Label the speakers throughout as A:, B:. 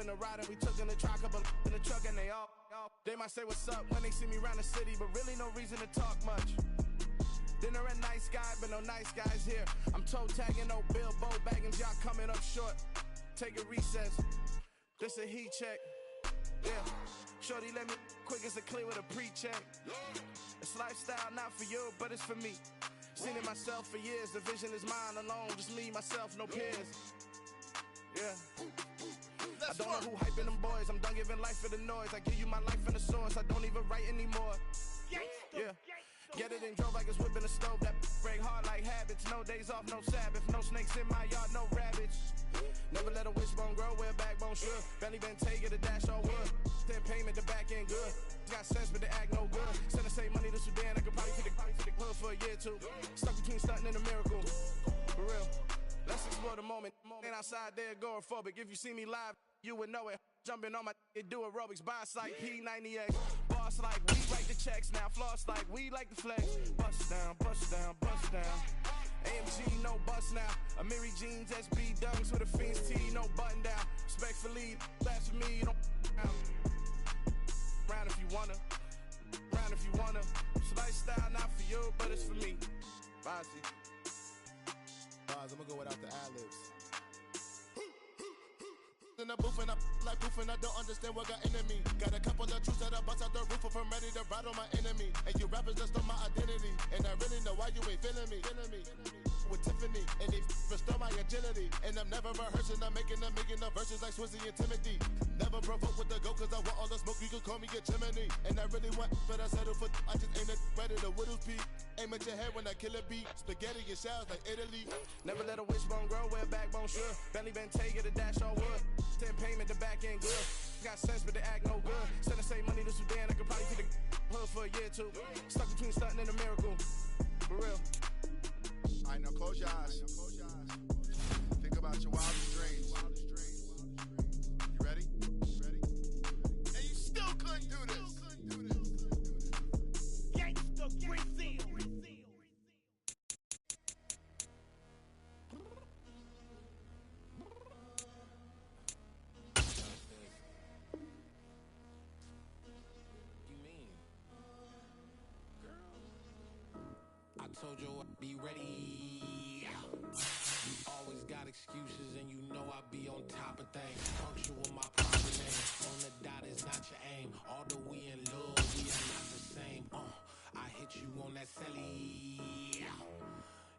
A: in the ride and we took in the truck, couple in the truck and they all. They might say what's up when they see me around the city, but really no reason to talk much. Dinner a nice guy, but no nice guys here. I'm toe tagging, no Bilbo bagging, y'all coming up short. Take a recess. This a heat check. Yeah. Shorty let me quick as a clear with a pre-check. It's lifestyle not for you, but it's for me. Seen it myself for years. The vision is mine alone. Just me, myself, no peers. Yeah. I don't know who hyping them boys. I'm done giving life for the noise. I give you my life in the source. I don't even write anymore. Yeah. Get it and drove like it's whipping a stove. That break hard like habits. No days off, no Sabbath. No snakes in my yard, no rabbits. Never let a wishbone grow where a backbone should. Belly been take it, a dash all wood. Then payment, the back end good. Got sense, but the act no good. Send the same money to Sudan. I could probably take the hood for a year or two. Stuck between stunting and a miracle. For real. Let's explore the moment. Ain't outside there agoraphobic. If you see me live, you would know it. Jumping on my do aerobics, boss like P90X. Boss like we write the checks now. Floss like we like the flex. Bust down, bust down, bust down. AMG, no bust now. Amiri jeans, SB dunks with a Fiends tee, no button down. Respectfully, that's for me, you don't round if you wanna. Round if you wanna. It's lifestyle not for you, but it's for me. Bozzy.
B: I'm gonna go without the ad-libs. In the booth and I like proof and I don't understand what got into me. Got a couple of truths that I bust out the roof if I'm ready to ride on my enemy. And you rappers just stole my identity, and I really know why you ain't feeling me. With Tiffany, and they restore my agility. And I'm never rehearsing, I'm making the verses like Swizzy and Timothy. Never provoke with the go, cause I want all the smoke, you can call me a chimney. And I really want, but I settle for, I just aim at ready to Whittles peak. Aim at your head when I kill a beat. Spaghetti and shells like Italy.
A: Never let a wishbone grow where a backbone should. Belly been take it, a dash all wood. Then payment, the back end good. Got sense, but the act no good. Send the same money to Sudan, I could probably take the hood for a year or two. Stuck between stunting and a miracle. For real.
C: Alright, now close your eyes. Think about your wildest dreams. You ready? And you still couldn't do this.
D: Gangsta Brazil.
E: Told you I'd be ready. You always got excuses and you know I be on top of things. Punctual my proper name. On the dot is not your aim. Although we in love, we are not the same. I hit you on that celly.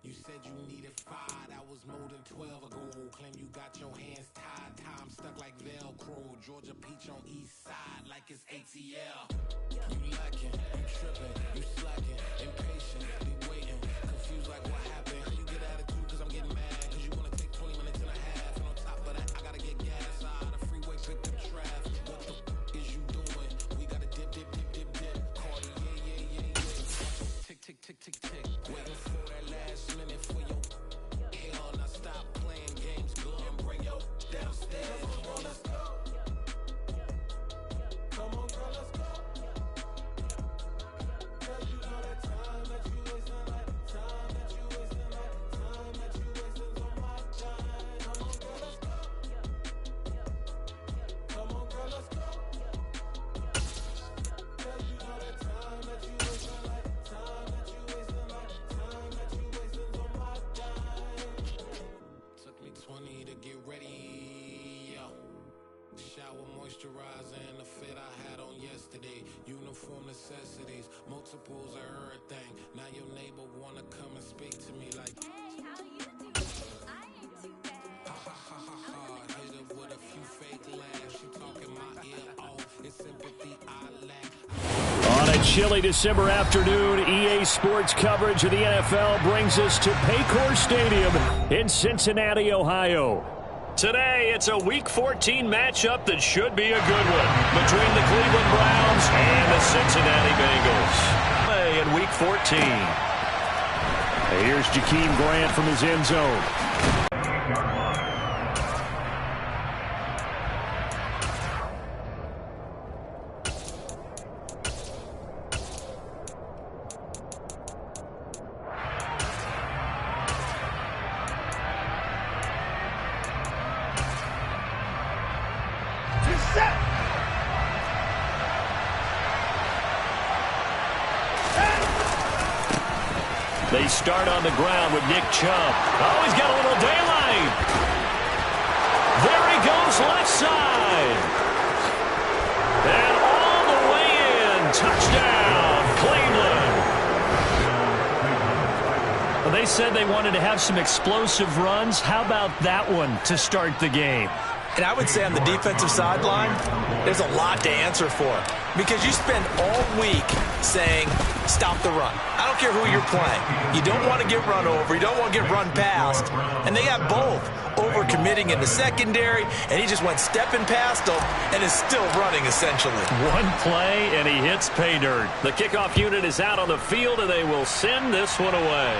E: You said you needed 5, that was more than 12 ago. Claim you got your hands tied, time stuck like Velcro. Georgia Peach on east side like it's ATL. You lacking, you tripping, you slacking, impatient, be waiting, confused like what happened. You get attitude cause I'm getting mad, cause you wanna take 20 minutes and a half. And on top of that, I gotta get gas out of the freeway, pick up traffic. What the is you doing? We gotta dip. Cardi, yeah. Tick, tick, tick, tick, tick. Waiting for that last minute for your hell. Now stop playing games, go and bring your downstairs. Come on, let's go. Come on, girl, let's go. Cause you know that time that you wasting, like time that you wasting, like time that you wasting on my time. Come on, girl, let's go. Come on, girl, let's go. Cause you know that time that you wasting, like time that you wasting, like time that you wasting on my time. Took me 20 to get ready, yo. Shower, moisturizer, and the fit I had on yesterday. Uniform necessities, multiples of everything. Now your neighbor wanna come and speak to me like,
F: Hey, how you doing? I ain't too bad.
E: ha. Hit her with a few fake laughs. She talking my ear off. It's sympathy I lack.
G: On a chilly December afternoon, EA Sports coverage of the NFL brings us to Paycor Stadium in Cincinnati, Ohio. Today, it's a Week 14 matchup that should be a good one between the Cleveland Browns and the Cincinnati Bengals. In Week 14. Here's Jakeem Grant from his end zone.
A: Set.
G: They start on the ground with Nick Chubb. Oh, he's got a little daylight. There he goes left side. And all the way in. Touchdown, Cleveland. Well, they said they wanted to have some explosive runs. How about that one to start the game?
D: And I would say on the defensive sideline, there's a lot to answer for. Because you spend all week saying, stop the run. I don't care who you're playing. You don't want to get run over. You don't want to get run past. And they got both. Over-committing in the secondary, and he just went stepping past them and is still running, essentially.
G: One play, and he hits pay dirt. The kickoff unit is out on the field, and they will send this one away.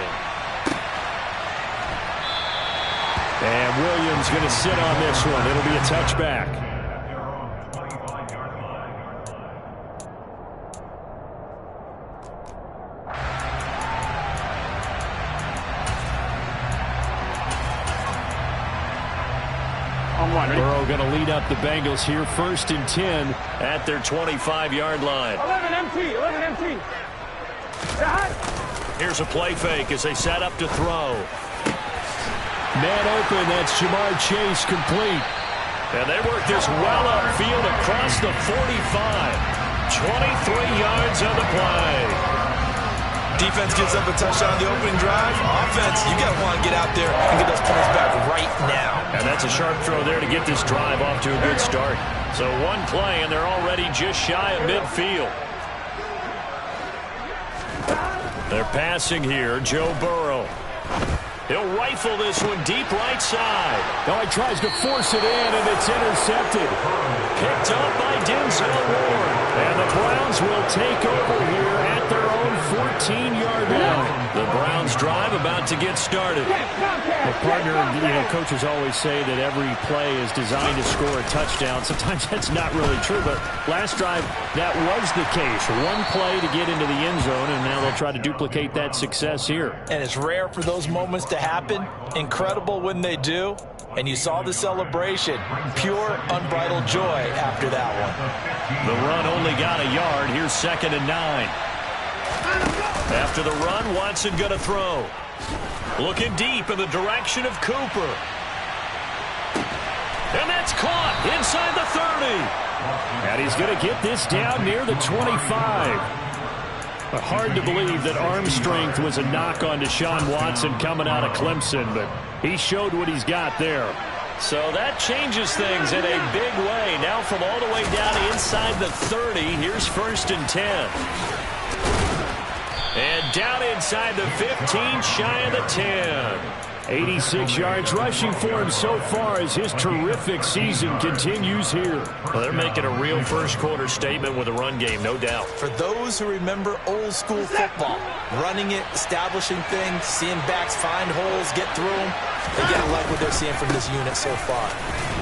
G: And Williams going to sit on this one. It'll be a touchback. Burrow going to lead up the Bengals here, 1st and 10 at their 25-yard line.
A: 11 empty.
G: Here's a play fake as they set up to throw. Man open, that's Jamar Chase complete. And they work this well upfield across the 45. 23 yards on the play.
D: Defense gives up a touchdown on the opening drive. Offense, you got to want to get out there and get those points back right now.
G: And that's a sharp throw there to get this drive off to a good start. So one play, and they're already just shy of midfield. They're passing here, Joe Burrow. He'll rifle this one deep right side.
H: Now he tries to force it in, and it's intercepted.
G: Picked up by Denzel Ward. And the Browns will take over here at their own 14-yard line. The Browns drive about to get started.
H: Well, partner, coaches always say that every play is designed to score a touchdown. Sometimes that's not really true, but last drive, that was the case. One play to get into the end zone, and now they'll try to duplicate that success here.
D: And it's rare for those moments to happen. Incredible when they do. And you saw the celebration. Pure, unbridled joy after that one.
G: The run only got a yard. Here's 2nd and 9. After the run, Watson going to throw. Looking deep in the direction of Cooper. And that's caught inside the 30.
H: And he's going to get this down near the 25. But hard to believe that arm strength was a knock on Deshaun Watson coming out of Clemson, but he showed what he's got there.
G: So that changes things in a big way. Now from all the way down inside the 30, here's 1st and 10. And down inside the 15, shy of the 10.
H: 86 yards rushing for him so far as his terrific season continues here.
G: Well, they're making a real first-quarter statement with a run game, no doubt.
D: For those who remember old-school football, running it, establishing things, seeing backs find holes, get through them, they gotta like what they're seeing from this unit so far.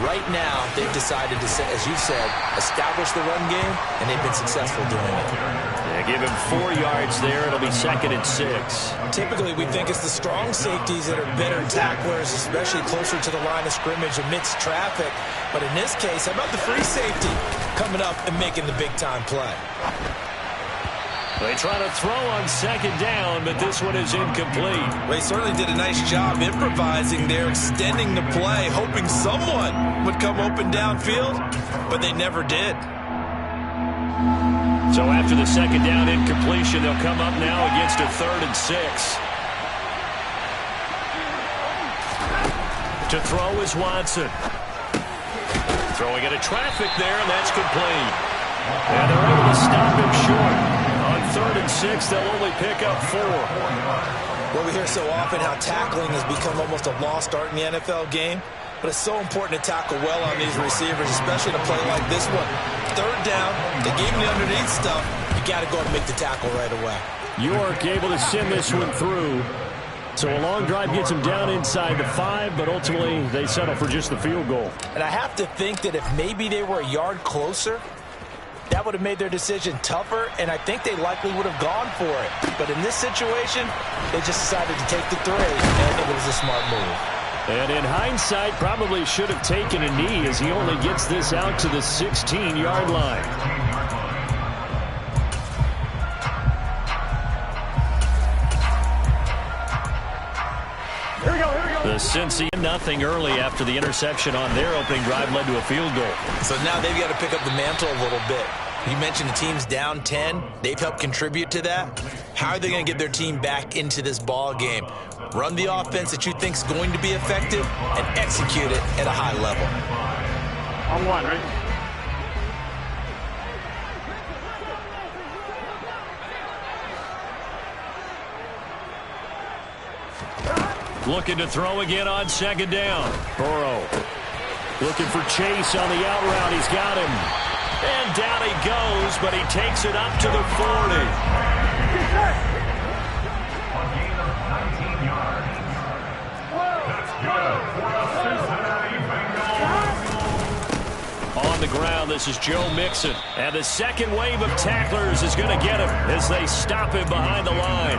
D: Right now, they've decided to, as you said, establish the run game, and they've been successful doing it.
G: Yeah, give him 4 yards there. It'll be 2nd and 6.
D: Typically, we think it's the strong safeties that are better tacklers, especially closer to the line of scrimmage amidst traffic. But in this case, how about the free safety coming up and making the big-time play?
G: They try to throw on 2nd down, but this one is incomplete.
D: Well, he certainly did a nice job improvising there, extending the play, hoping someone would come open downfield, but they never did.
G: So after the 2nd down incompletion, they'll come up now against a 3rd and 6. To throw is Watson. Throwing into traffic there, and that's complete. And they're able to stop him short. On 3rd and 6, they'll only pick up 4.
D: Well, we hear so often how tackling has become almost a lost art in the NFL game. But it's so important to tackle well on these receivers, especially in a play like this one. 3rd down, they gave him the underneath stuff. You got to go and make the tackle right away.
H: York able to send this one through. So a long drive gets him down inside the 5, but ultimately they settle for just the field goal.
D: And I have to think that if maybe they were a yard closer, that would have made their decision tougher, and I think they likely would have gone for it. But in this situation, they just decided to take the 3, and I think it was a smart move.
G: And in hindsight, probably should have taken a knee as he only gets this out to the 16-yard line.
H: Here we go.
G: The Cincy nothing early after the interception on their opening drive led to a field goal.
D: So now they've got to pick up the mantle a little bit. You mentioned the team's down 10. They've helped contribute to that. How are they going to get their team back into this ball game? Run the offense that you think is going to be effective and execute it at a high level.
H: On one, right?
G: Looking to throw again on second down. Burrow looking for Chase on the out route. He's got him. And down he goes, but he takes it up to the 40. On the ground, this is Joe Mixon. And the second wave of tacklers is going to get him as they stop him behind the line.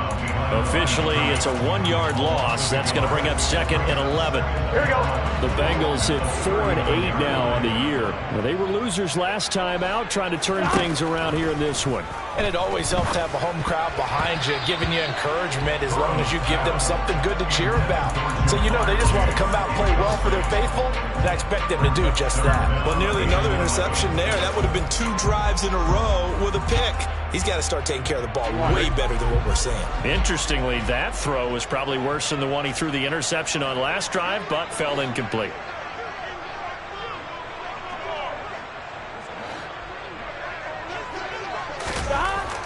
G: Officially, it's a 1-yard loss. That's going to bring up 2nd and 11.
H: Here we go.
G: The Bengals hit 4-8 now on the year. Well, they were losers last time out, trying to turn things around here in this one.
D: And it always helps to have a home crowd behind you, giving you encouragement as long as you give them something good to cheer about. So you know they just want to come out and play well for their faithful, and I expect them to do just that.
I: Well, nearly another interception there. That would have been 2 drives in a row with a pick. He's got to start taking care of the ball way better than what we're seeing.
G: Interestingly, that throw was probably worse than the one he threw the interception on last drive, but fell incomplete.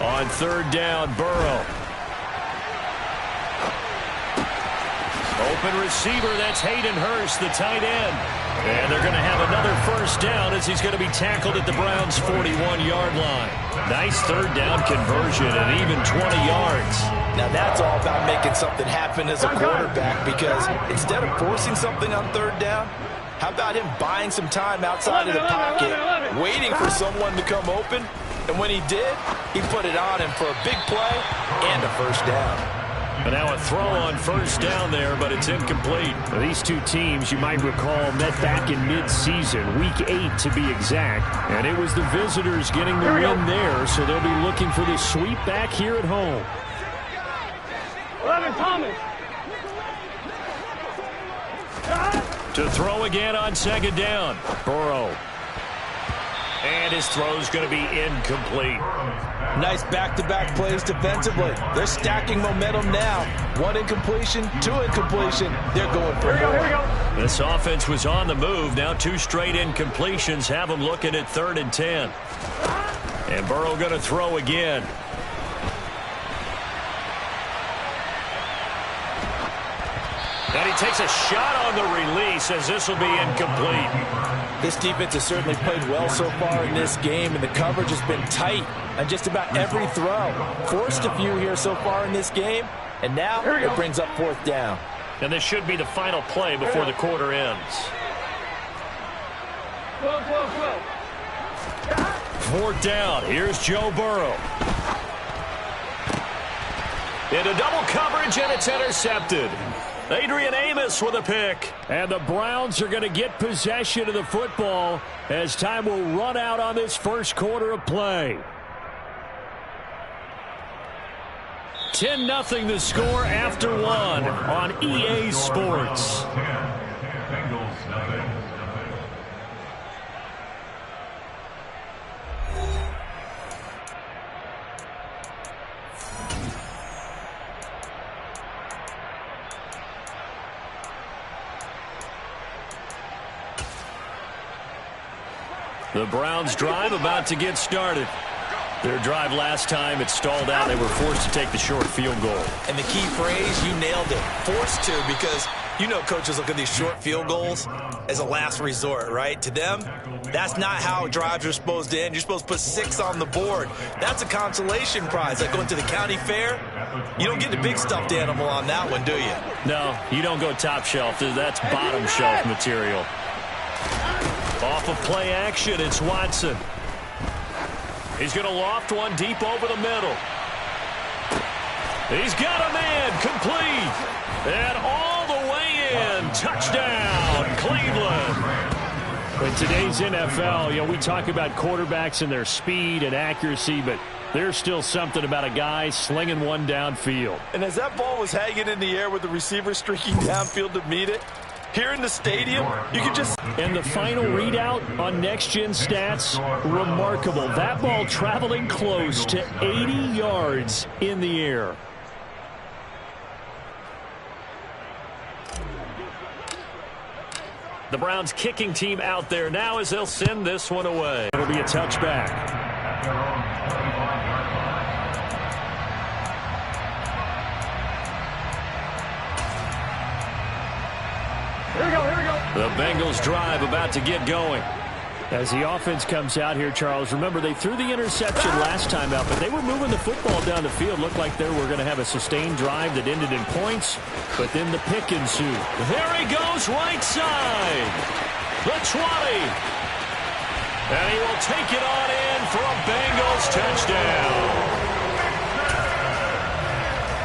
G: On third down, Burrow. Open receiver, that's Hayden Hurst, the tight end. And they're going to have another first down as he's going to be tackled at the Browns' 41-yard line. Nice third down conversion and even 20 yards.
D: Now that's all about making something happen as a quarterback, because instead of forcing something on third down, how about him buying some time outside of the pocket, waiting for someone to come open, and when he did, he put it on him for a big play and a first down.
G: And now a throw on first down there, but it's incomplete. These two teams, you might recall, met back in mid-season, Week 8 to be exact. And it was the visitors getting the win there, so they'll be looking for the sweep back here at home.
H: 11, Thomas.
G: To throw again on second down, Burrow. And his throw's going to be incomplete.
D: Nice back-to-back plays defensively. They're stacking momentum now. 1 incompletion, 2 incompletion. They're going for more.
H: Here we go.
G: This offense was on the move. Now 2 straight incompletions have them looking at 3rd and 10. And Burrow going to throw again. And he takes a shot on the release as this will be incomplete.
D: This defense has certainly played well so far in this game, and the coverage has been tight on just about every throw. Forced a few here so far in this game, and now it brings up 4th down.
G: And this should be the final play before the quarter ends. 4th down. Here's Joe Burrow. Into double coverage, and it's intercepted. Adrian Amos with a pick. And the Browns are going to get possession of the football as time will run out on this first quarter of play. 10-0 the score after 1 on EA Sports. The Browns drive about to get started. Their drive last time, it stalled out. They were forced to take the short field goal.
I: And the key phrase, you nailed it. Forced to, because you know coaches look at these short field goals as a last resort, right? To them, that's not how drives are supposed to end. You're supposed to put 6 on the board. That's a consolation prize. Like going to the county fair, you don't get the big stuffed animal on that one, do you?
G: No, you don't go top shelf. That's bottom shelf material. Off of play action, it's Watson. He's going to loft one deep over the middle. He's got a man, complete. And all the way in. Touchdown, Cleveland. In today's NFL, we talk about quarterbacks and their speed and accuracy, but there's still something about a guy slinging one downfield.
I: And as that ball was hanging in the air with the receiver streaking downfield to meet it, here in the stadium, you can just...
G: And the final readout on Next Gen Stats, remarkable. That ball traveling close to 80 yards in the air. The Browns kicking team out there now as they'll send this one away. It'll be a touchback.
H: Here we go.
G: The Bengals drive about to get going. As the offense comes out here, Charles, remember they threw the interception last time out, but they were moving the football down the field. Looked like they were going to have a sustained drive that ended in points, but then the pick ensued. There he goes, right side. The 20. And he will take it on in for a Bengals touchdown.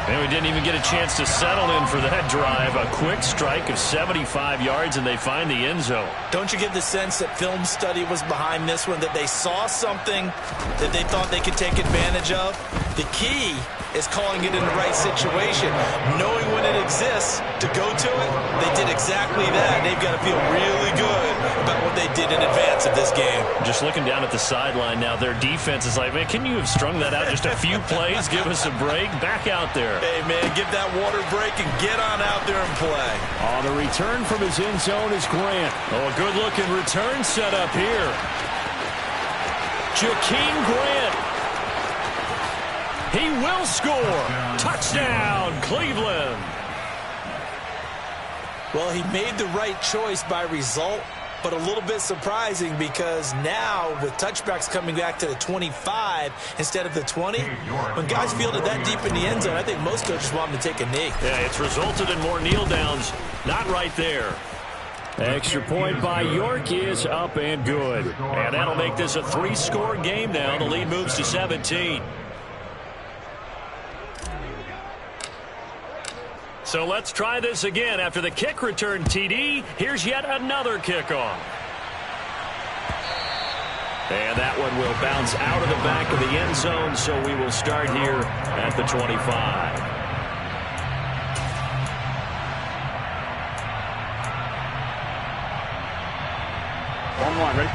G: And we didn't even get a chance to settle in for that drive. A quick strike of 75 yards, and they find the end zone.
I: Don't you get the sense that film study was behind this one, that they saw something that they thought they could take advantage of? The key is calling it in the right situation, knowing when it exists to go to it. They did exactly that. They've got to feel really good about what they did in advance of this game.
G: Just looking down at the sideline now, their defense is like, man, can you have strung that out just a few plays? Give us a break. Back out there.
I: Hey, man, give that water break and get on out there and play.
G: Oh, the return from his end zone is Grant. Oh, a good-looking return set up here. Jakeem Grant. He will score. Touchdown, Cleveland.
I: Well, he made the right choice by result, but a little bit surprising because now with touchbacks coming back to the 25 instead of the 20, when guys fielded that deep in the end zone, I think most coaches want them to take a knee.
G: Yeah, it's resulted in more kneel downs. Not right there. Extra point by York is up and good. And that'll make this a 3-score game now. The lead moves to 17. So let's try this again. After the kick return TD, here's yet another kickoff. And that one will bounce out of the back of the end zone, so we will start here at the 25.
H: Ready?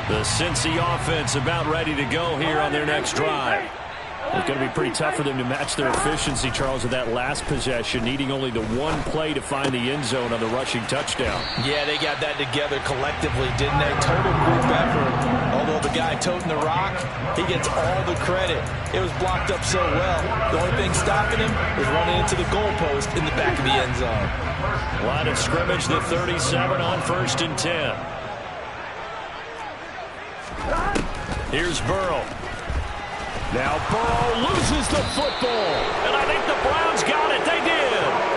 G: The Cincy offense about ready to go here on their next drive. It's going to be pretty tough for them to match their efficiency, Charles, with that last possession, needing only the one play to find the end zone on the rushing touchdown.
I: Yeah, they got that together collectively, didn't they? Total group effort. Although the guy toting the rock, he gets all the credit. It was blocked up so well. The only thing stopping him was running into the goalpost in the back of the end zone.
G: Line of scrimmage, the 37 on 1st and 10. Here's Burrow. Now Burrow loses the football. And I think the Browns got it. They did.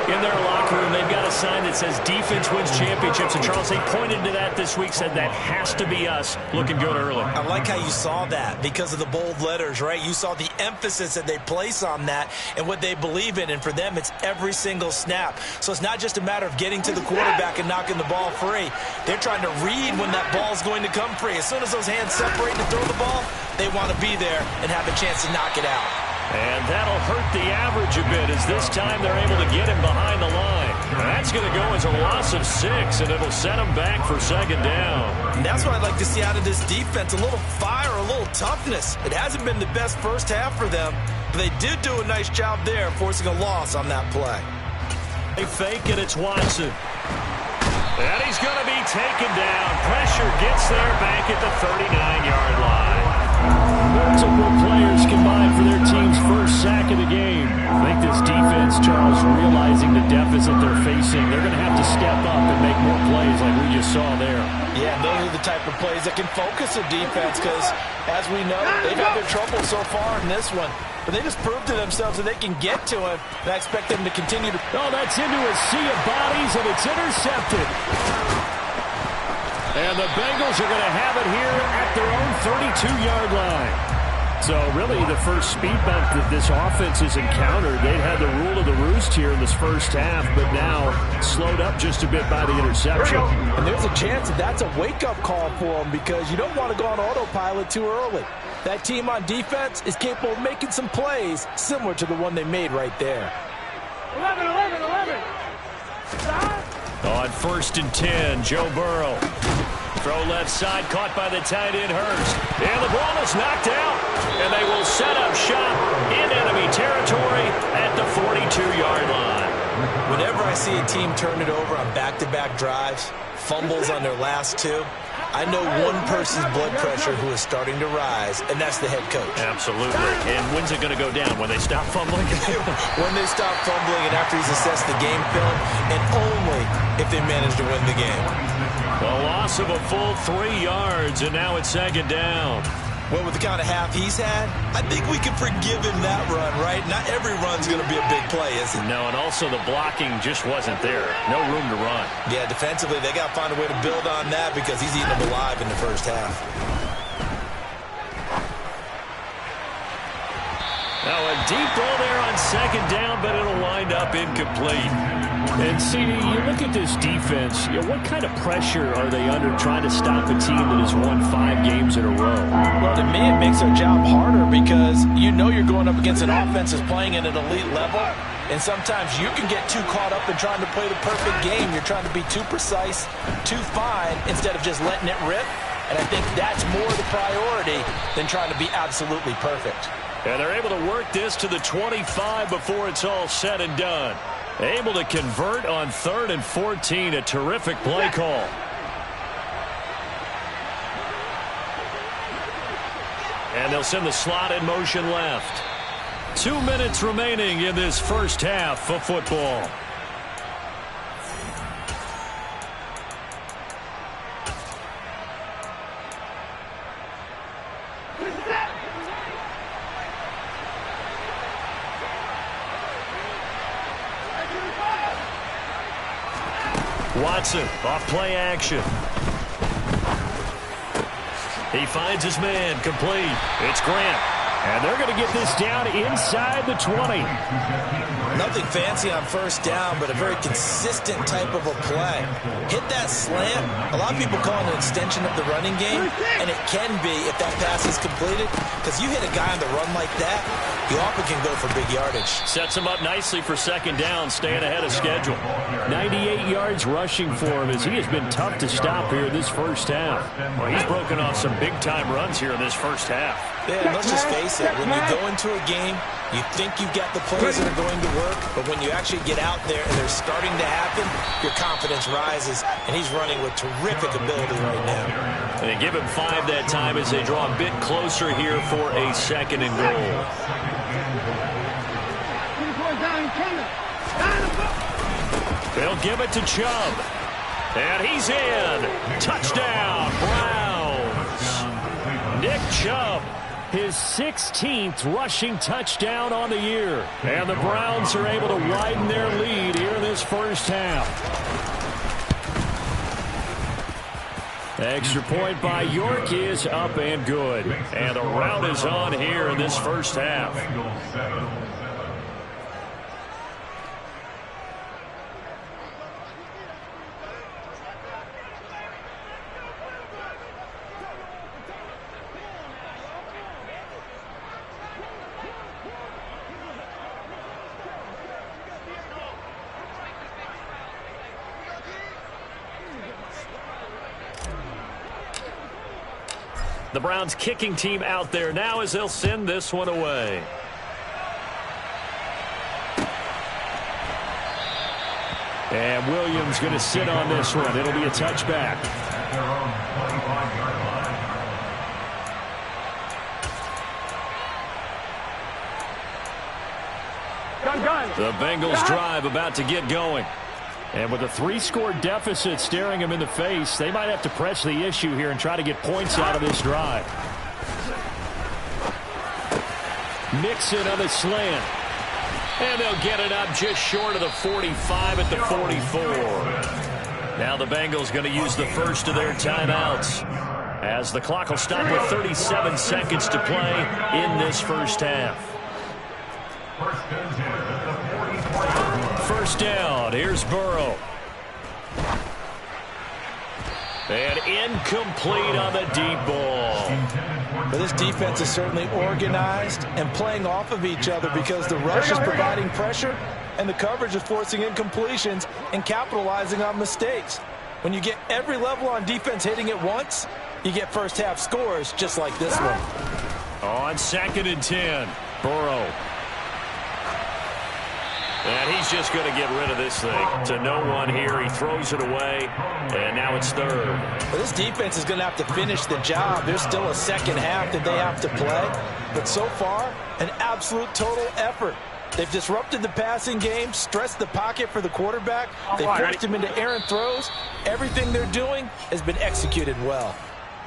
G: In their locker room, they've got a sign that says defense wins championships. And Charles, they pointed to that this week, said that has to be us. Looking good early.
I: I like how you saw that because of the bold letters, right? You saw the emphasis that they place on that and what they believe in. And for them, it's every single snap. So it's not just a matter of getting to the quarterback and knocking the ball free. They're trying to read when that ball's going to come free. As soon as those hands separate to throw the ball, they want to be there and have a chance to knock it out.
G: And that'll hurt the average a bit as this time they're able to get him behind the line. And that's going to go as a loss of 6, and it'll set him back for 2nd down.
I: And that's what I'd like to see out of this defense, a little fire, a little toughness. It hasn't been the best first half for them, but they did do a nice job there, forcing a loss on that play.
G: They fake it, it's Watson. And he's going to be taken down. Pressure gets there back at the 39-yard line. Multiple players combined for their team's first sack of the game. I think this defense, Charles, realizing the deficit they're facing, they're going to have to step up and make more plays like we just saw there.
I: Yeah, those are the type of plays that can focus a defense because, as we know, they've had their trouble so far in this one. But they just proved to themselves that they can get to him, and I expect them to continue to...
G: Oh, that's into a sea of bodies, and it's intercepted. And the Bengals are going to have it here at their own 32-yard line. So really the first speed bump that this offense has encountered, they'd had the rule of the roost here in this first half, but now slowed up just a bit by the interception.
D: And there's a chance that that's a wake-up call for them because you don't want to go on autopilot too early. That team on defense is capable of making some plays similar to the one they made right there.
J: 11.
G: On 1st and 10, Joe Burrow. Throw left side, caught by the tight end Hurst. And the ball is knocked out. And they will set up shop in enemy territory at the 42-yard line.
I: Whenever I see a team turn it over on back-to-back drives, fumbles on their last two, I know one person's blood pressure who is starting to rise, and that's the head coach.
G: Absolutely. And when's it going to go down? When they stop fumbling?
I: When they stop fumbling and after he's assessed the game film, and only if they manage to win the game.
G: A loss of a full 3 yards, and now it's 2nd down.
I: Well, with the kind of half he's had, I think we can forgive him that run, right? Not every run's going to be a big play, is it?
G: No, and also the blocking just wasn't there. No room to run.
I: Yeah, defensively, they got to find a way to build on that because he's eating them alive in the first half.
G: Now a deep ball there on 2nd down, but it'll wind up incomplete. And CD, you look at this defense, what kind of pressure are they under trying to stop a team that has won 5 games in a row?
I: Well, to me, it makes their job harder because you know you're going up against an offense that's playing at an elite level, and sometimes you can get too caught up in trying to play the perfect game. You're trying to be too precise, too fine, instead of just letting it rip. And I think that's more the priority than trying to be absolutely perfect.
G: And they're able to work this to the 25 before it's all said and done. Able to convert on 3rd and 14. A terrific play call. And they'll send the slot in motion left. 2 minutes remaining in this first half of football. Watson off play action. He finds his man complete. It's Grant. And they're going to get this down inside the 20.
I: Nothing fancy on 1st down, but a very consistent type of a play. Hit that slant. A lot of people call it an extension of the running game, and it can be if that pass is completed, because you hit a guy on the run like that, you often can go for big yardage.
G: Sets him up nicely for 2nd down, staying ahead of schedule. 98 yards rushing for him as he has been tough to stop here this first half. Well, he's broken off some big-time runs here in this first half.
I: Yeah, let's just face it. When you go into a game, you think you've got the plays that are going to work, but when you actually get out there and they're starting to happen, your confidence rises, and he's running with terrific ability right now.
G: And they give him 5 that time as they draw a bit closer here for a 2nd and goal. They'll give it to Chubb. And he's in. Touchdown, Browns. Nick Chubb, his 16th rushing touchdown on the year. And the Browns are able to widen their lead here in this first half. Extra point by York is up and good. And the rout is on here in this first half. The Browns kicking team out there now as they'll send this one away. And Williams going to sit on this one. It'll be a touchback. The Bengals drive about to get going. And with a 3-score deficit staring them in the face, they might have to press the issue here and try to get points out of this drive. Mixon on the slant. And they'll get it up just short of the 45 at the 44. Now the Bengals going to use the first of their timeouts. as the clock will stop with 37 seconds to play in this first half. First down, here's Burrow. And incomplete on the deep ball.
I: But this defense is certainly organized and playing off of each other because the rush is providing pressure and the coverage is forcing incompletions and capitalizing on mistakes. When you get every level on defense hitting it once, you get first half scores just like this one.
G: On 2nd and 10, Burrow. And he's just going to get rid of this thing to no one here. He throws it away, and now it's 3rd.
I: Well, this defense is going to have to finish the job. There's still a second half that they have to play. But so far, an absolute total effort. They've disrupted the passing game, stressed the pocket for the quarterback. They forced him into errant throws. Everything they're doing has been executed well.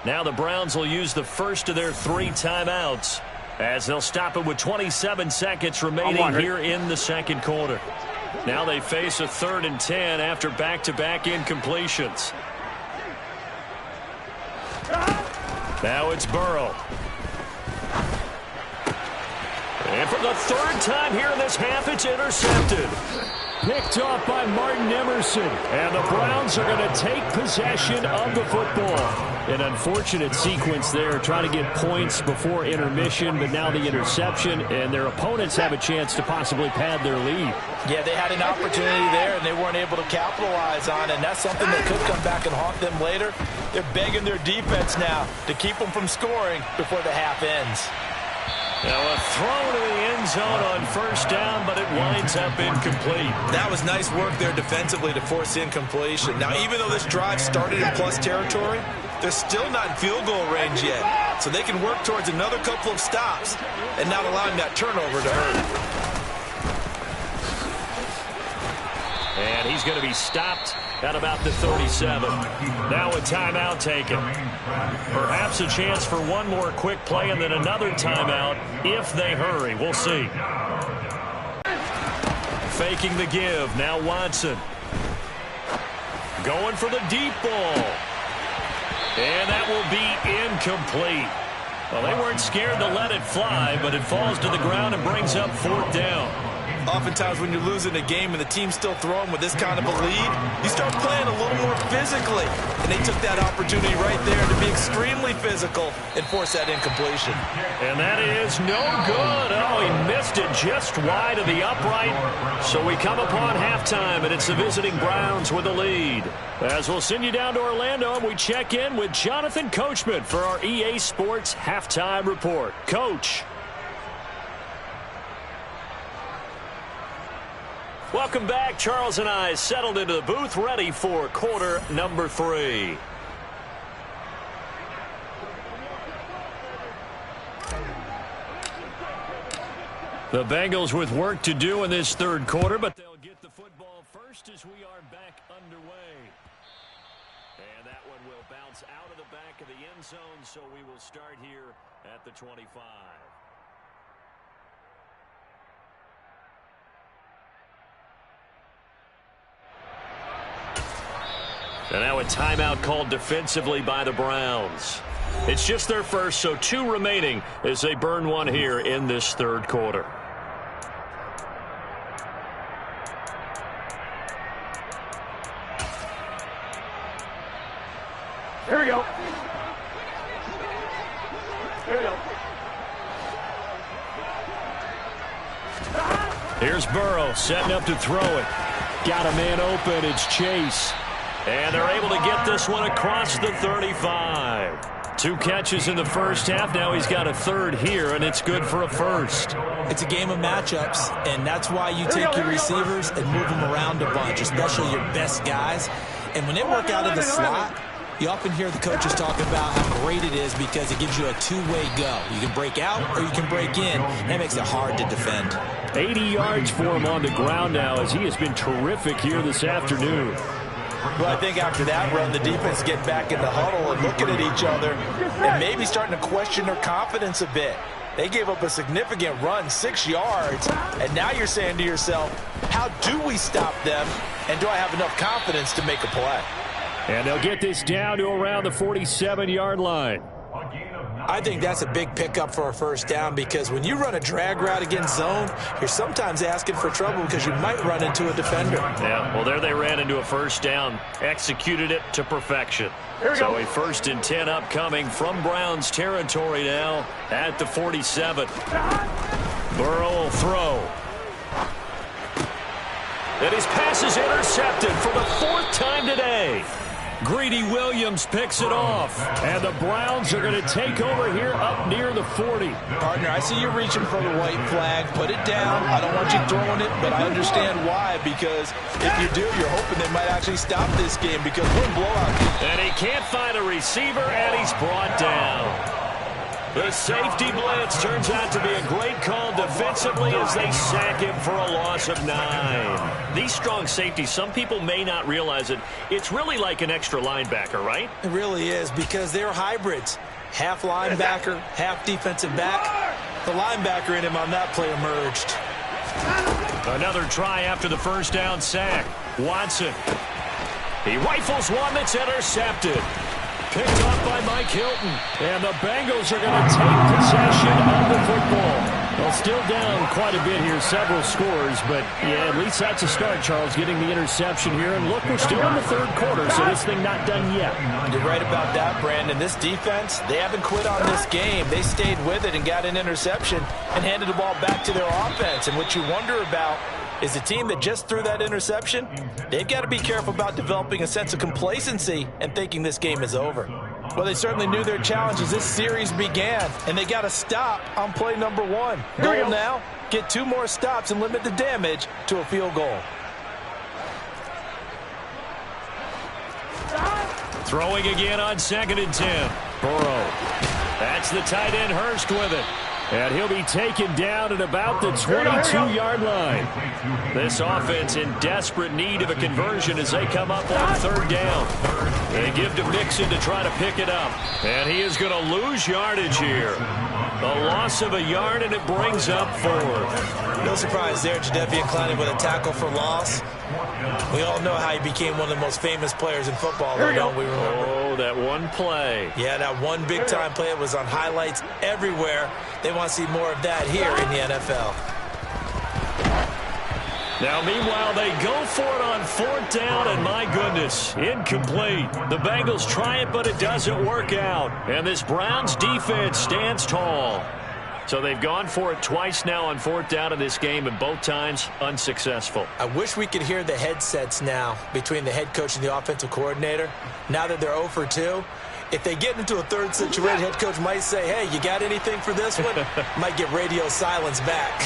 G: Now the Browns will use the first of their 3 timeouts, as they'll stop it with 27 seconds remaining here in the second quarter. Now they face a 3rd and 10 after back-to-back incompletions. Now it's Burrow. And for the 3rd time here in this half, it's intercepted. Picked off by Martin Emerson. And the Browns are going to take possession of the football. An unfortunate sequence there, trying to get points before intermission, but now the interception, and their opponents have a chance to possibly pad their lead.
I: Yeah, they had an opportunity there, and they weren't able to capitalize on it, and that's something that could come back and haunt them later. They're begging their defense now to keep them from scoring before the half ends.
G: Now a throw to the end zone on first down, but it winds up incomplete.
I: That was nice work there defensively to force incompletion. Now, even though this drive started in plus territory, they're still not in field goal range yet. So they can work towards another couple of stops and not allowing that turnover to hurt.
G: And he's going to be stopped at about the 37. Now a timeout taken. Perhaps a chance for one more quick play and then another timeout if they hurry. We'll see. Faking the give. Now Watson. Going for the deep ball. And that will be incomplete. Well, they weren't scared to let it fly, but it falls to the ground and brings up 4th down.
I: Oftentimes when you're losing a game and the team's still throwing with this kind of a lead, you start playing a little more physically. And they took that opportunity right there to be extremely physical and force that incompletion.
G: And that is no good. Oh, he missed it just wide of the upright. So we come upon halftime, and it's the visiting Browns with the lead. As we'll send you down to Orlando, and we check in with Jonathan Coachman for our EA Sports Halftime Report. Coach. Welcome back. Charles and I settled into the booth, ready for quarter number 3. The Bengals with work to do in this 3rd quarter, but they'll get the football first as we are back underway. And that one will bounce out of the back of the end zone, so we will start here at the 25. And now a timeout called defensively by the Browns. It's just their first, so 2 remaining as they burn one here in this 3rd quarter.
J: Here we go. Here we go.
G: Here's Burrow setting up to throw it. Got a man open. It's Chase. And they're able to get this one across the 35. 2 catches in the first half. Now he's got a 3rd here, and it's good for a 1st.
I: It's a game of matchups, and that's why you take your receivers and move them around a bunch, especially your best guys. And when they work out of the slot, you often hear the coaches talk about how great it is because it gives you a 2-way go. You can break out or you can break in. That makes it hard to defend.
G: 80 yards for him on the ground now as he has been terrific here this afternoon.
I: Well, I think after that run, the defense get back in the huddle and looking at each other and maybe starting to question their confidence a bit. They gave up a significant run, 6 yards, and now you're saying to yourself, how do we stop them, and do I have enough confidence to make a play?
G: And they'll get this down to around the 47-yard line.
I: I think that's a big pickup for a first down because when you run a drag route against zone, you're sometimes asking for trouble because you might run into a defender.
G: Yeah, well, there they ran into a first down, executed it to perfection. So a 1st and 10 upcoming from Browns territory now at the 47. Burrow will throw. And his pass is intercepted for the 4th time today. Greedy Williams picks it off. And the Browns are going to take over here up near the 40.
I: Partner, I see you reaching for the white flag. Put it down. I don't want you throwing it, but I understand why. Because if you do, you're hoping they might actually stop this game because we're in blowout.
G: And he can't find a receiver, and he's brought down. The safety blitz turns out to be a great call defensively as they sack him for a loss of 9. These strong safeties, some people may not realize it. It's really like an extra linebacker, right?
I: It really is because they're hybrids. Half linebacker, half defensive back. The linebacker in him on that play emerged.
G: Another try after the first down sack. Watson. He rifles one that's intercepted. Picked up by Mike Hilton. And the Bengals are going to take possession of the football. Well, still down quite a bit here, several scores, but yeah, at least that's a start, Charles, getting the interception here. And look, we're still in the 3rd quarter, so this thing not done yet.
I: You're right about that, Brandon. This defense, they haven't quit on this game. They stayed with it and got an interception and handed the ball back to their offense. And what you wonder about is the team that just threw that interception, they've got to be careful about developing a sense of complacency and thinking this game is over. Well, they certainly knew their challenge as this series began, and they got to stop on play number 1. Goal now, get 2 more stops and limit the damage to a field goal.
G: Throwing again on 2nd and 10. Burrow. That's the tight end Hurst with it. And he'll be taken down at about the 22-yard line. This offense in desperate need of a conversion as they come up on 3rd down. They give to Mixon to try to pick it up. And he is going to lose yardage here. A loss of a yard, and it brings up 4th.
I: No surprise there, Jadeveon Clowney with a tackle for loss. We all know how he became one of the most famous players in football, though, don't we remember?
G: Oh, that one play.
I: Yeah, that one big-time play. It was on highlights everywhere. They want to see more of that here in the NFL.
G: Now, meanwhile, they go for it on 4th down, and my goodness, incomplete. The Bengals try it, but it doesn't work out. And this Browns defense stands tall. So they've gone for it twice now on 4th down in this game, and both times unsuccessful.
I: I wish we could hear the headsets now between the head coach and the offensive coordinator. Now that they're 0 for 2, if they get into a 3rd situation, head coach might say, hey, you got anything for this one? Might get radio silence back.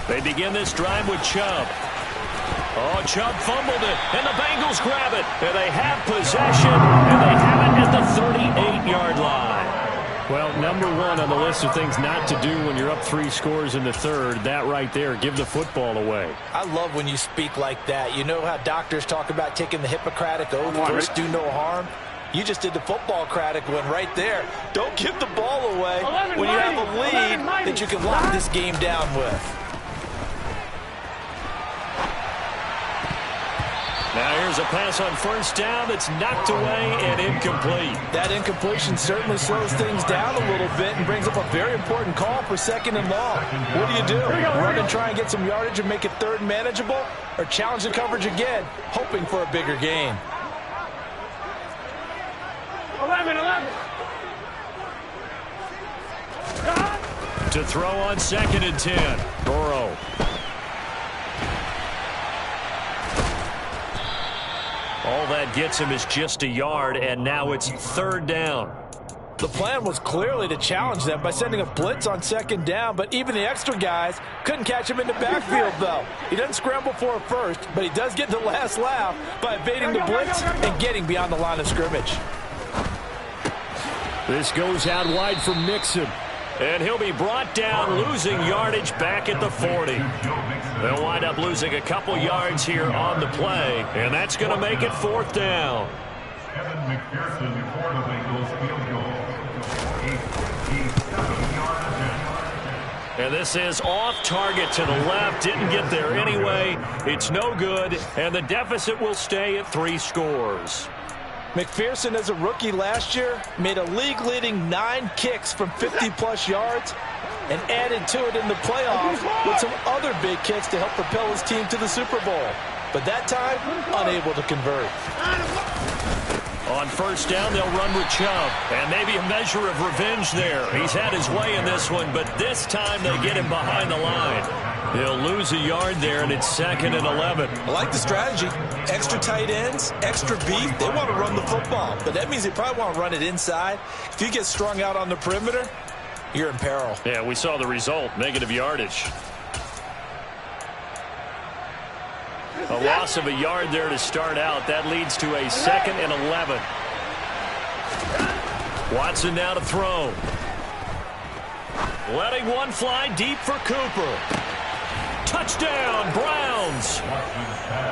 G: They begin this drive with Chubb. Oh, Chubb fumbled it, and the Bengals grab it. And they have possession, and they have it at the 38-yard line. Well, number 1 on the list of things not to do when you're up 3 scores in the 3rd, that right there, give the football away.
I: I love when you speak like that. You know how doctors talk about taking the Hippocratic oath, first do no harm? You just did the football-cratic one right there. Don't give the ball away when you have a lead that you can lock this game down with.
G: Now here's a pass on 1st down that's knocked away and incomplete.
I: That incompletion certainly slows things down a little bit and brings up a very important call for 2nd and long. What do? Run and try and get some yardage and make it 3rd manageable? Or challenge the coverage again, hoping for a bigger gain?
J: 11.
G: To throw on 2nd and 10. Burrow. All that gets him is just a yard, and now it's 3rd down.
I: The plan was clearly to challenge them by sending a blitz on 2nd down, but even the extra guys couldn't catch him in the backfield, though. He doesn't scramble for a first, but he does get the last laugh by evading the blitz and getting beyond the line of scrimmage.
G: This goes out wide for Mixon. And he'll be brought down, losing yardage back at the 40. They'll wind up losing a couple yards here on the play, and that's going to make it 4th down.
K: Evan McPherson for the Bengals field goal.
G: And this is off target to the left. Didn't get there anyway. It's no good, and the deficit will stay at 3 scores.
I: McPherson, as a rookie last year, made a league-leading 9 kicks from 50-plus yards and added to it in the playoffs with some other big kicks to help propel his team to the Super Bowl. But that time, unable to convert.
G: On first down, they'll run with Chubb, and maybe a measure of revenge there. He's had his way in this one, but this time they get him behind the line. He'll lose a yard there, and it's 2nd and 11.
I: I like the strategy. Extra tight ends, extra beef. They want to run the football, but that means they probably want to run it inside. If you get strung out on the perimeter, you're in peril.
G: Yeah, we saw the result, negative yardage. A loss of a yard there to start out. That leads to a 2nd and 11. Watson now to throw. Letting one fly deep for Cooper. Touchdown, Browns.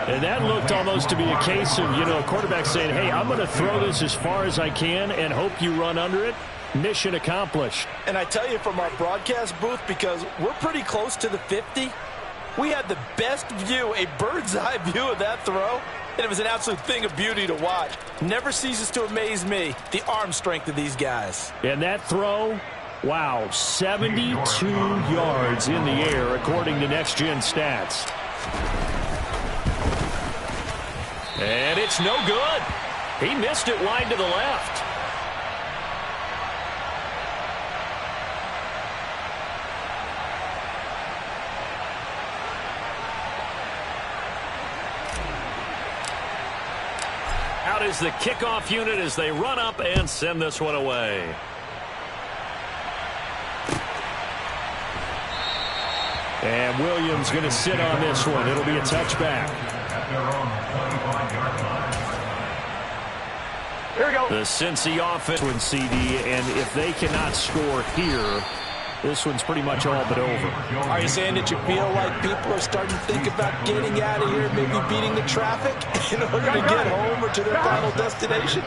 G: And that looked almost to be a case of, a quarterback saying, hey, I'm going to throw this as far as I can and hope you run under it. Mission accomplished.
I: And I tell you from our broadcast booth, because we're pretty close to the 50, we had the best view, a bird's-eye view of that throw, and it was an absolute thing of beauty to watch. Never ceases to amaze me, the arm strength of these guys.
G: And that throw, wow, 72 yards in the air, according to Next Gen Stats. And it's no good. He missed it wide to the left. Out is the kickoff unit as they run up and send this one away. And Williams going to sit on this one. It'll be a touchback.
J: Here we go.
G: The Cincy offense win CD, and if they cannot score here, this one's pretty much all but over.
I: Are you saying that you feel like people are starting to think about getting out of here, maybe beating the traffic in order to get home or to their final destination?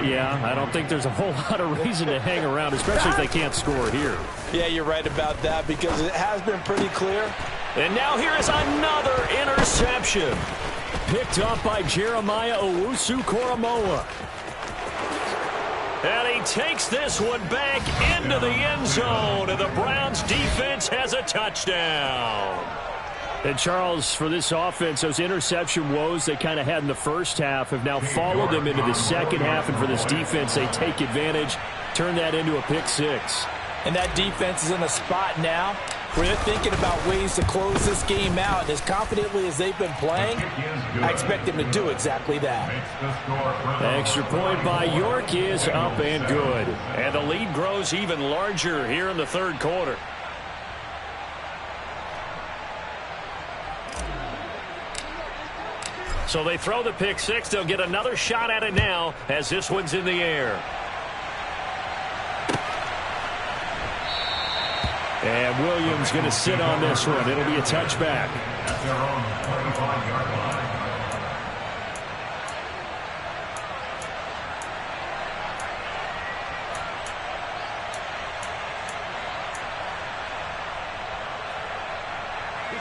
G: Yeah, I don't think there's a whole lot of reason to hang around, especially if they can't score here.
I: Yeah, you're right about that, because it has been pretty clear.
G: And now here is another interception. Picked up by Jeremiah Owusu-Koramoah. And he takes this one back into the end zone, and the Browns defense has a touchdown. And Charles, for this offense, those interception woes they kind of had in the first half have now followed them into the second half, and for this defense, they take advantage, turn that into a pick six.
I: And that defense is in a spot now where they're thinking about ways to close this game out. And as confidently as they've been playing, I expect them to do exactly that.
G: Extra point by York is up and good. And the lead grows even larger here in the third quarter. So they throw the pick six. They'll get another shot at it now as this one's in the air. And Williams going to sit on this one. It'll be a touchback.
K: At their own 25-yard line.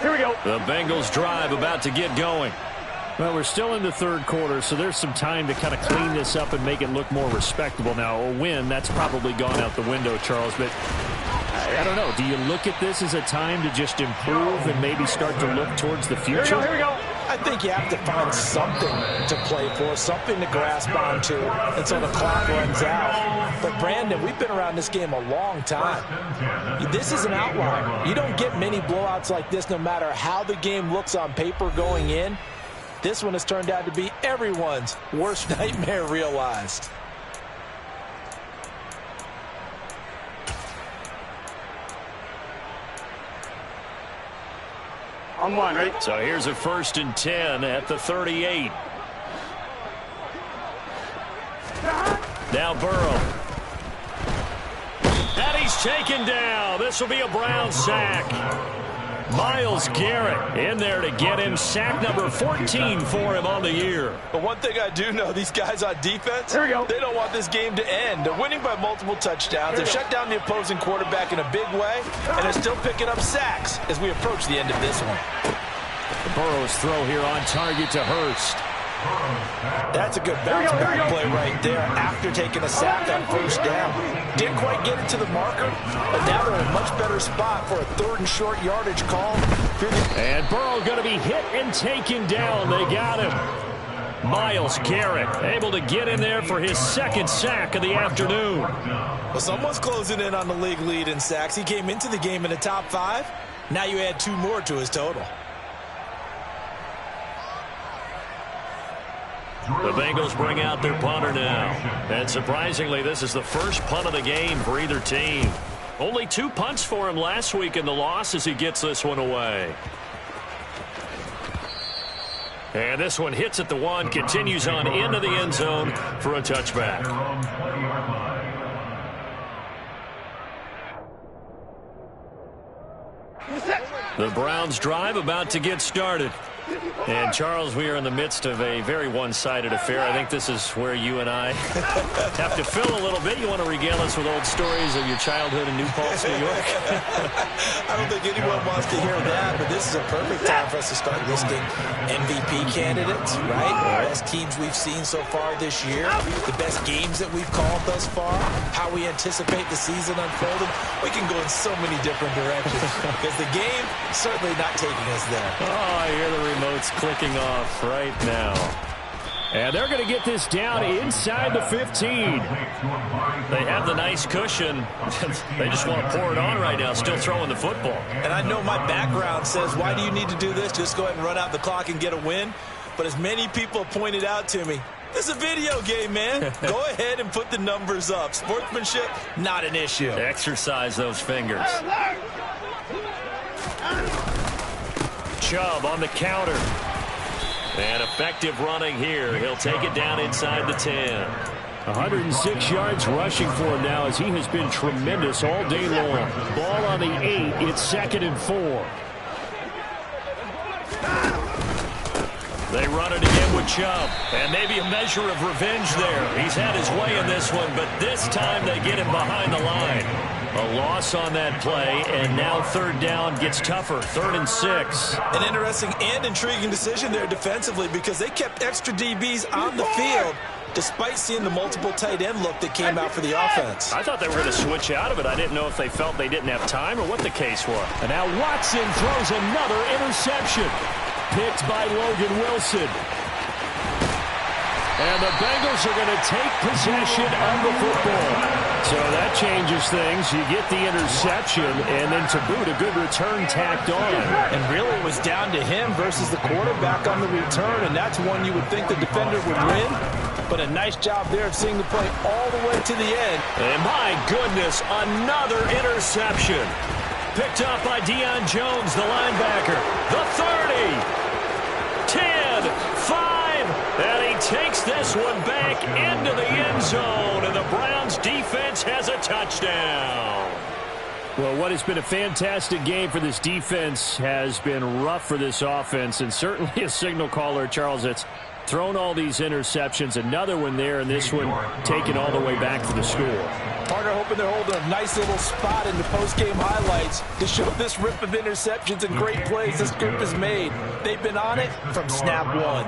J: Here we go.
G: The Bengals drive about to get going. Well, we're still in the third quarter, so there's some time to kind of clean this up and make it look more respectable. Now, a win, that's probably gone out the window, Charles, but I don't know. Do you look at this as a time to just improve and maybe start to look towards the future?
J: Here we go.
I: I think you have to find something to play for, something to grasp onto until the clock runs out. But, Brandon, we've been around this game a long time. This is an outlier. You don't get many blowouts like this no matter how the game looks on paper going in. This one has turned out to be everyone's worst nightmare realized.
J: On one, right?
G: So here's a 1st and 10 at the 38. Now Burrow. And he's taken down. This will be a Brown sack. Myles Garrett in there to get him sack number 14 for him on the year.
I: But one thing I do know, these guys on defense, they don't want this game to end. They're winning by multiple touchdowns. They've shut down the opposing quarterback in a big way, and they're still picking up sacks as we approach the end of this one.
G: The Burrows throw here on target to Hurst.
I: That's a good bounce back play right there after taking a sack on first down. Didn't quite get it to the marker, but now they're in a much better spot for a 3rd and short yardage call.
G: And Burrow going to be hit and taken down. They got him. Myles Garrett able to get in there for his 2nd sack of the afternoon.
I: Well, someone's closing in on the league lead in sacks. He came into the game in the top 5. Now you add 2 more to his total.
G: The Bengals bring out their punter now. And surprisingly, this is the first punt of the game for either team. Only 2 punts for him last week in the loss as he gets this one away. And this one hits at the 1, continues on into the end zone for a touchback. The Browns drive about to get started. And, Charles, we are in the midst of a very one-sided affair. I think this is where you and I have to fill a little bit. You want to regale us with old stories of your childhood in New Paltz, New York?
I: I don't think anyone wants to hear that, but this is a perfect time for us to start listing MVP candidates, right? The best teams we've seen so far this year, the best games that we've called thus far, how we anticipate the season unfolding. We can go in so many different directions because the game certainly not taking us there.
G: Oh, I hear the remote's clicking off right now. And they're going to get this down inside the 15. They have the nice cushion. They just want to pour it on right now, still throwing the football.
I: And I know my background says, why do you need to do this? Just go ahead and run out the clock and get a win. But as many people pointed out to me, this is a video game, man. Go ahead and put the numbers up. Sportsmanship, not an issue.
G: Exercise those fingers. Chubb on the counter. And effective running here. He'll take it down inside the 10. 106 yards rushing for him now as he has been tremendous all day long. Ball on the 8. It's 2nd and 4. They run it again with Chubb. And maybe a measure of revenge there. He's had his way in this one, but this time they get him behind the line. A loss on that play, and now 3rd down gets tougher. 3rd and 6.
I: An interesting and intriguing decision there defensively because they kept extra DBs on the field despite seeing the multiple tight end look that came out for the offense.
G: I thought they were going to switch out of it. I didn't know if they felt they didn't have time or what the case was. And now Watson throws another interception. Picked by Logan Wilson. And the Bengals are going to take possession of the football. So that changes things. You get the interception, and then to boot, a good return tacked on.
I: And really it was down to him versus the quarterback on the return, and that's one you would think the defender would win. But a nice job there of seeing the play all the way to the end.
G: And my goodness, another interception. Picked up by Deion Jones, the linebacker. The 30, 10, 5. And he takes this one back into the end zone, and the Browns defense has a touchdown. Well, what has been a fantastic game for this defense has been rough for this offense, and certainly a signal caller, Charles, that's thrown all these interceptions. Another one there, and this one taken all the way back for the score.
I: Partner hoping they're holding a nice little spot in the post-game highlights to show this rip of interceptions and great plays this group has made. They've been on it from snap one.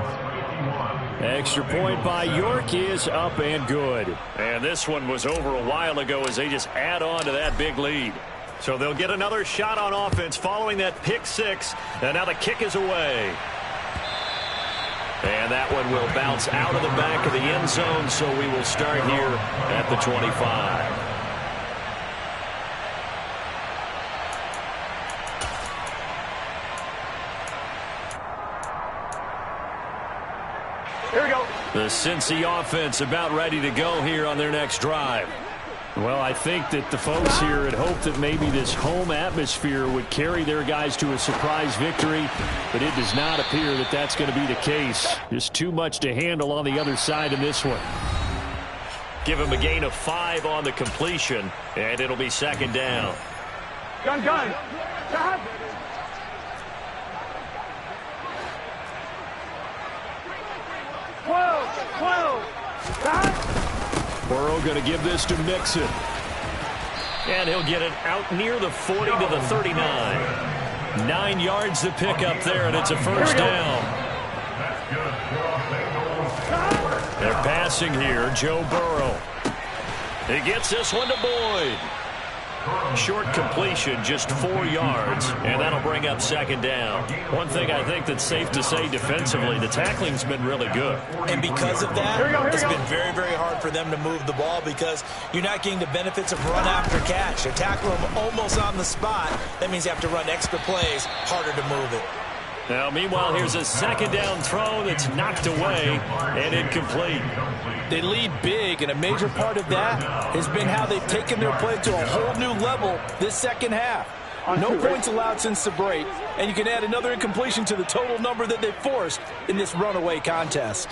G: Extra point by York is up and good. And this one was over a while ago as they just add on to that big lead. So they'll get another shot on offense following that pick 6. And now the kick is away. And that one will bounce out of the back of the end zone, so we will start here at the 25.
J: Here we go.
G: The Cincy offense about ready to go here on their next drive. Well, I think that the folks here had hoped that maybe this home atmosphere would carry their guys to a surprise victory, but it does not appear that that's going to be the case. Just too much to handle on the other side in this one. Give him a gain of 5 on the completion, and it'll be 2nd down.
J: Gun.
G: Burrow going to give this to Mixon. And he'll get it out near the 40 to the 39. 9 yards to pick up there, and it's a first down. They're passing here. Joe Burrow. He gets this one to Boyd. Short completion, just 4 yards, and that'll bring up second down. One thing I think that's safe to say defensively, the tackling's been really good.
I: And because of that, it's been very, very hard for them to move the ball because you're not getting the benefits of run after catch. They tackle them almost on the spot. That means you have to run extra plays, harder to move it.
G: Now, meanwhile, here's a second down throw that's knocked away and incomplete.
I: They lead big, and a major part of that has been how they've taken their play to a whole new level this second half. No points allowed since the break, and you can add another incompletion to the total number that they forced in this runaway contest.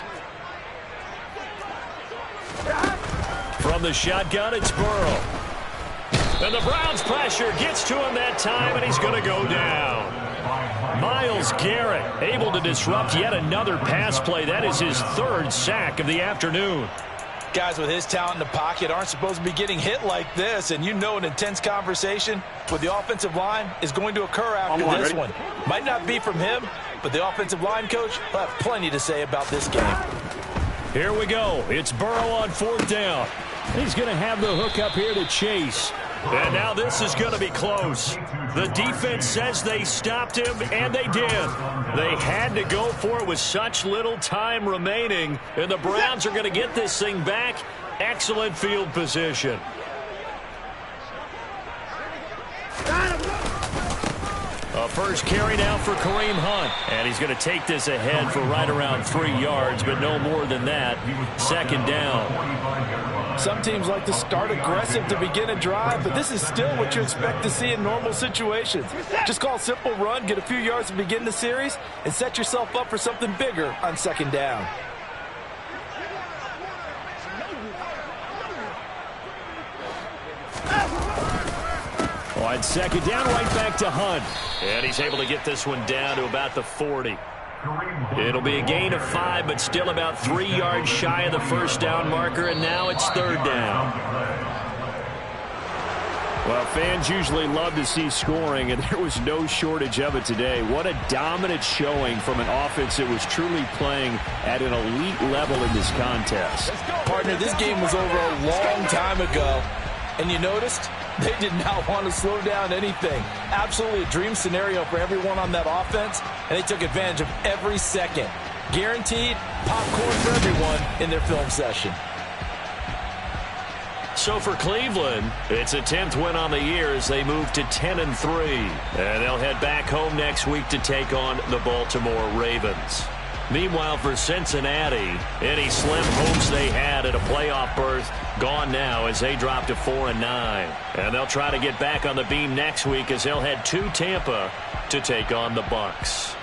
G: From the shotgun, it's Burrow. And the Browns' pressure gets to him that time, and he's going to go down. Myles Garrett able to disrupt yet another pass play. That is his 3rd sack of the afternoon.
I: Guys with his talent in the pocket aren't supposed to be getting hit like this, and you know an intense conversation with the offensive line is going to occur after this one. Might not be from him, but the offensive line coach will have plenty to say about this game.
G: Here we go. It's Burrow on 4th down. He's going to have the hook up here to Chase. And now this is going to be close. The defense says they stopped him, and they did. They had to go for it with such little time remaining, and the Browns are going to get this thing back. Excellent field position. A first carry now for Kareem Hunt. And he's going to take this ahead for right around 3 yards, but no more than that. Second down.
I: Some teams like to start aggressive to begin a drive, but this is still what you expect to see in normal situations. Just call a simple run, get a few yards to begin the series, and set yourself up for something bigger on second down.
G: On second down, right back to Hunt. And he's able to get this one down to about the 40. It'll be a gain of 5, but still about 3 yards shy of the first down marker, and now it's 3rd down. Well, fans usually love to see scoring, and there was no shortage of it today. What a dominant showing from an offense that was truly playing at an elite level in this contest.
I: Partner, this game was over a long time ago, and you noticed they did not want to slow down anything. Absolutely a dream scenario for everyone on that offense, and they took advantage of every second. Guaranteed popcorn for everyone in their film session.
G: So for Cleveland, it's a 10th win on the year as they move to 10-3. And they'll head back home next week to take on the Baltimore Ravens. Meanwhile, for Cincinnati, any slim hopes they had at a playoff berth gone now as they drop to 4-9. And they'll try to get back on the beam next week as they'll head to Tampa to take on the Bucs.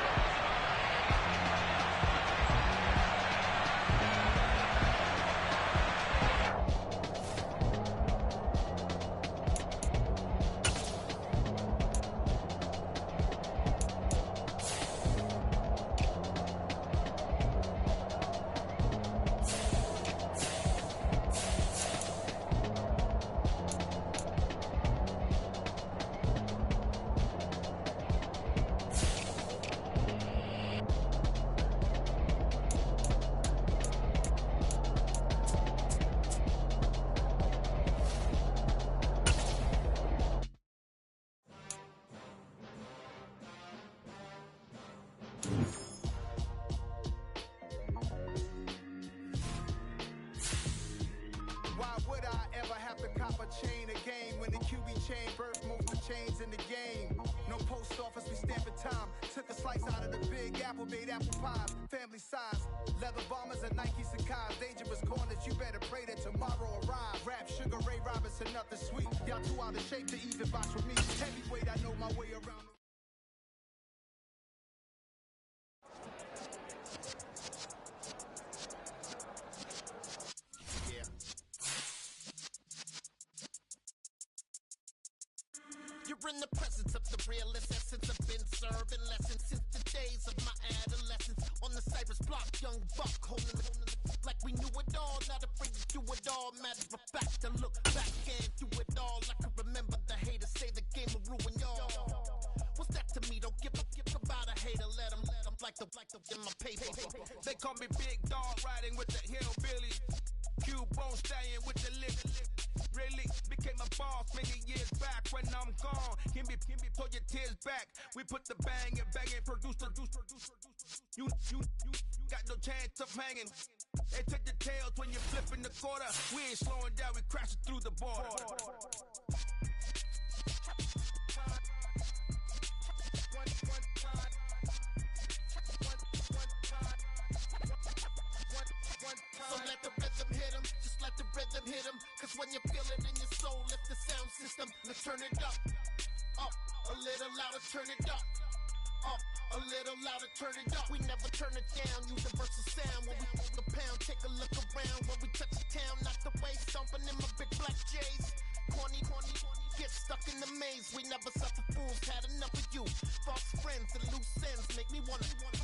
L: in the presence of the realest essence. I've been serving lessons since the days of my adolescence. On the Cypress block, young buck holding it like we knew it all. Not afraid to do it all. Matter of fact, to look back and do it all. I can remember the haters say the game will ruin y'all. What's that to me? Don't give about a hater. Let them like the in my paper.
A: They call me Big Dog, riding with the hillbilly. Q-Bone staying with the lip. Really became a boss many years back. When I'm gone, give me pull your tears back. We put the bang and produce. You got no chance of hanging. They take the tails when you're flipping the quarter. We ain't slowing down, we crashing through the border.
L: So let the rhythm hit him, just let the rhythm hit him. Cause when you feel it in your soul, lift the sound system. Let's turn it up, a little louder, turn it up, a little louder, turn it up. We never turn it down, universal sound. When we hold the pound, take a look around. When we touch the town, knock the way, stomping in my big black J's. Corny, get stuck in the maze. We never suffer fools, had enough of you. False friends and loose ends make me wanna